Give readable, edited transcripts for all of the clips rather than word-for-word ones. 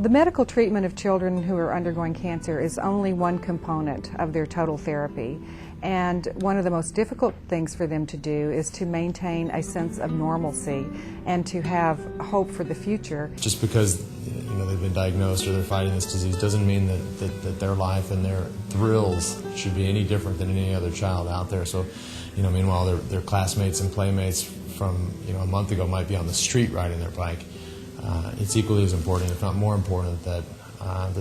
The medical treatment of children who are undergoing cancer is only one component of their total therapy. And one of the most difficult things for them to do is to maintain a sense of normalcy and to have hope for the future. Just because they've been diagnosed or they're fighting this disease doesn't mean that their life and their thrills should be any different than any other child out there. So, meanwhile their classmates and playmates from a month ago might be on the street riding their bike. It's equally as important, if not more important, that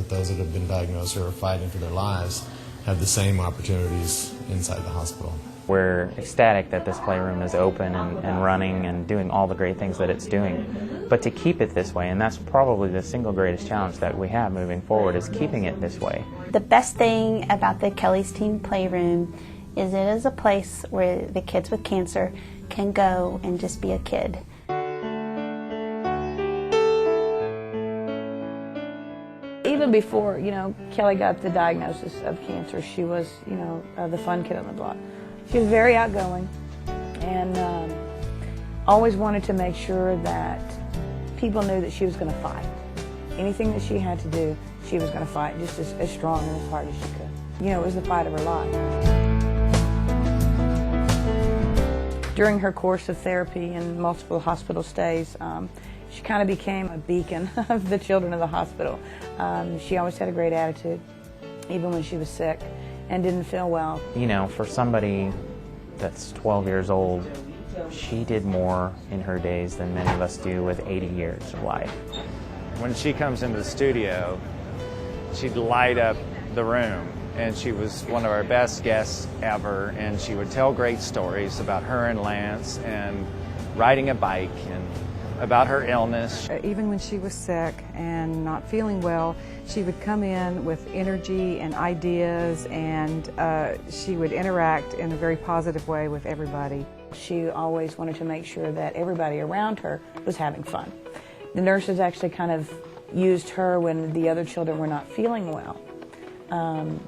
those that have been diagnosed or are fighting for their lives have the same opportunities inside the hospital. We're ecstatic that this playroom is open and running and doing all the great things that it's doing. But to keep it this way, and that's probably the single greatest challenge that we have moving forward, is keeping it this way. The best thing about the Kelly's Teen Playroom is it is a place where the kids with cancer can go and just be a kid. Even before, Kelly got the diagnosis of cancer, she was, the fun kid on the block. She was very outgoing and always wanted to make sure that people knew that she was going to fight. Anything that she had to do, she was going to fight just as strong and as hard as she could. It was the fight of her life. During her course of therapy and multiple hospital stays, she kind of became a beacon of the children of the hospital. She always had a great attitude, even when she was sick and didn't feel well. For somebody that's 12 years old, she did more in her days than many of us do with 80 years of life. When she comes into the studio, she'd light up the room, and she was one of our best guests ever, and she would tell great stories about her and Lance and riding a bike and about her illness. Even when she was sick and not feeling well, she would come in with energy and ideas, and she would interact in a very positive way with everybody. She always wanted to make sure that everybody around her was having fun. The nurses actually kind of used her when the other children were not feeling well.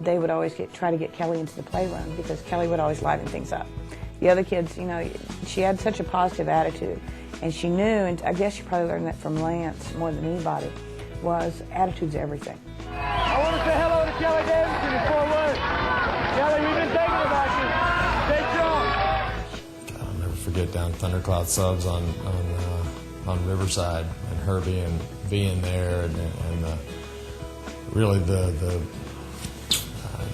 They would always try to get Kelly into the playroom because Kelly would always liven things up. The other kids, she had such a positive attitude. And she knew, and I guess she probably learned that from Lance more than anybody, was attitude's everything. I want to say hello to Kelly Davidson in Fort Worth. Kelly, we've been thinking about you. Stay strong. I'll never forget down Thundercloud Subs on Riverside, and her being there, and really the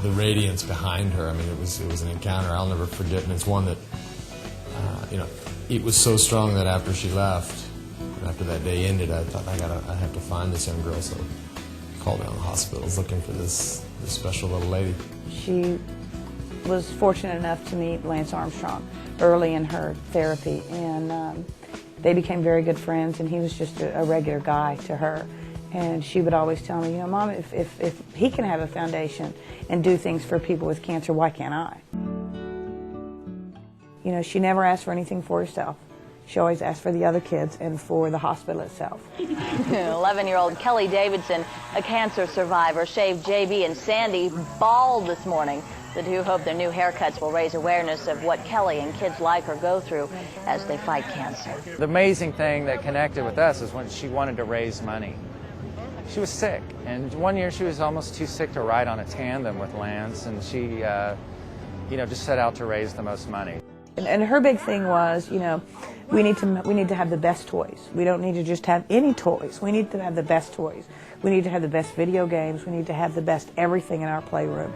radiance behind her. I mean, it was an encounter I'll never forget, and it's one that it was so strong that after she left, after that day ended, I thought I have to find this young girl. So I called down the hospitals looking for this special little lady. She was fortunate enough to meet Lance Armstrong early in her therapy, and they became very good friends, and he was just a regular guy to her. And she would always tell me, Mom, if he can have a foundation and do things for people with cancer, why can't I? She never asked for anything for herself. She always asked for the other kids and for the hospital itself. 11-year-old Kelly Davidson, a cancer survivor, shaved JB and Sandy bald this morning. The two hope their new haircuts will raise awareness of what Kelly and kids like her go through as they fight cancer. The amazing thing that connected with us is when she wanted to raise money. She was sick, and one year she was almost too sick to ride on a tandem with Lance, and she just set out to raise the most money. And her big thing was, we need to have the best toys. We don't need to just have any toys. We need to have the best toys. We need to have the best video games. We need to have the best everything in our playroom.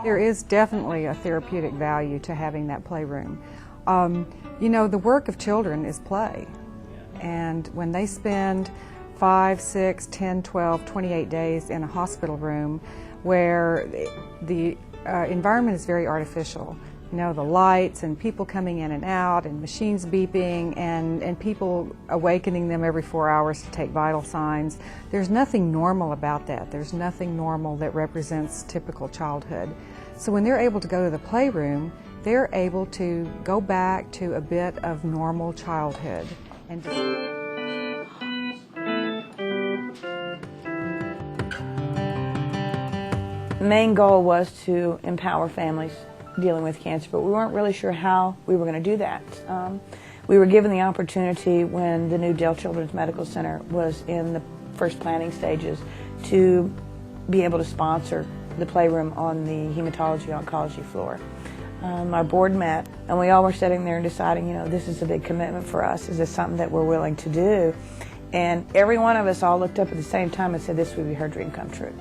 There is definitely a therapeutic value to having that playroom. The work of children is play. And when they spend 5, 6, 10, 12, 28 days in a hospital room where the environment is very artificial. The lights and people coming in and out and machines beeping and people awakening them every 4 hours to take vital signs. There's nothing normal about that. There's nothing normal that represents typical childhood. So when they're able to go to the playroom, they're able to go back to a bit of normal childhood. And the main goal was to empower families dealing with cancer, but we weren't really sure how we were going to do that. We were given the opportunity when the new Dell Children's Medical Center was in the first planning stages to be able to sponsor the playroom on the hematology-oncology floor. Our board met, and we all were sitting there and deciding, you know, this is a big commitment for us. Is this something that we're willing to do? And every one of us all looked up at the same time and said this would be her dream come true.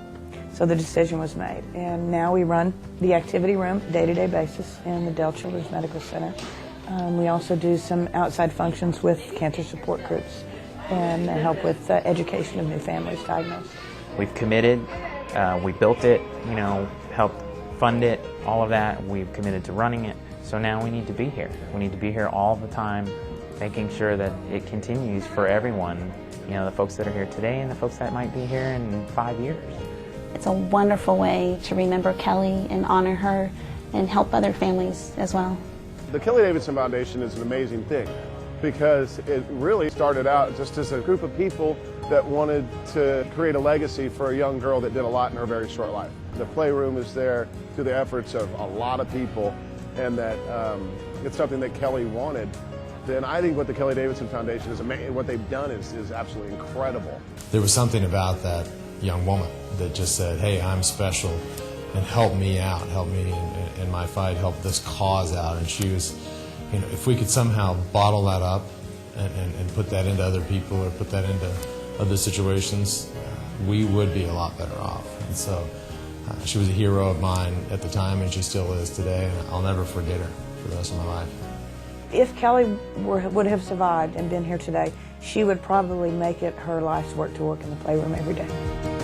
So the decision was made. And now we run the activity room day-to-day basis in the Dell Children's Medical Center. We also do some outside functions with cancer support groups and help with education of new families diagnosed. We've committed, we built it, you know, helped fund it, all of that. We've committed to running it. So now we need to be here. We need to be here all the time, making sure that it continues for everyone, you know, the folks that are here today and the folks that might be here in 5 years. It's a wonderful way to remember Kelly and honor her and help other families as well. The Kelly Davidson Foundation is an amazing thing because it really started out just as a group of people that wanted to create a legacy for a young girl that did a lot in her very short life. The playroom is there through the efforts of a lot of people, and that it's something that Kelly wanted. Then I think what the Kelly Davidson Foundation is amazing. What they've done is absolutely incredible. There was something about that young woman that just said, hey, I'm special, and help me out, help me in my fight, help this cause out. And she was, you know, if we could somehow bottle that up and put that into other people or put that into other situations, we would be a lot better off. And so she was a hero of mine at the time, and she still is today, and I'll never forget her for the rest of my life. If Kelly would have survived and been here today, she would probably make it her life's work to work in the playroom every day.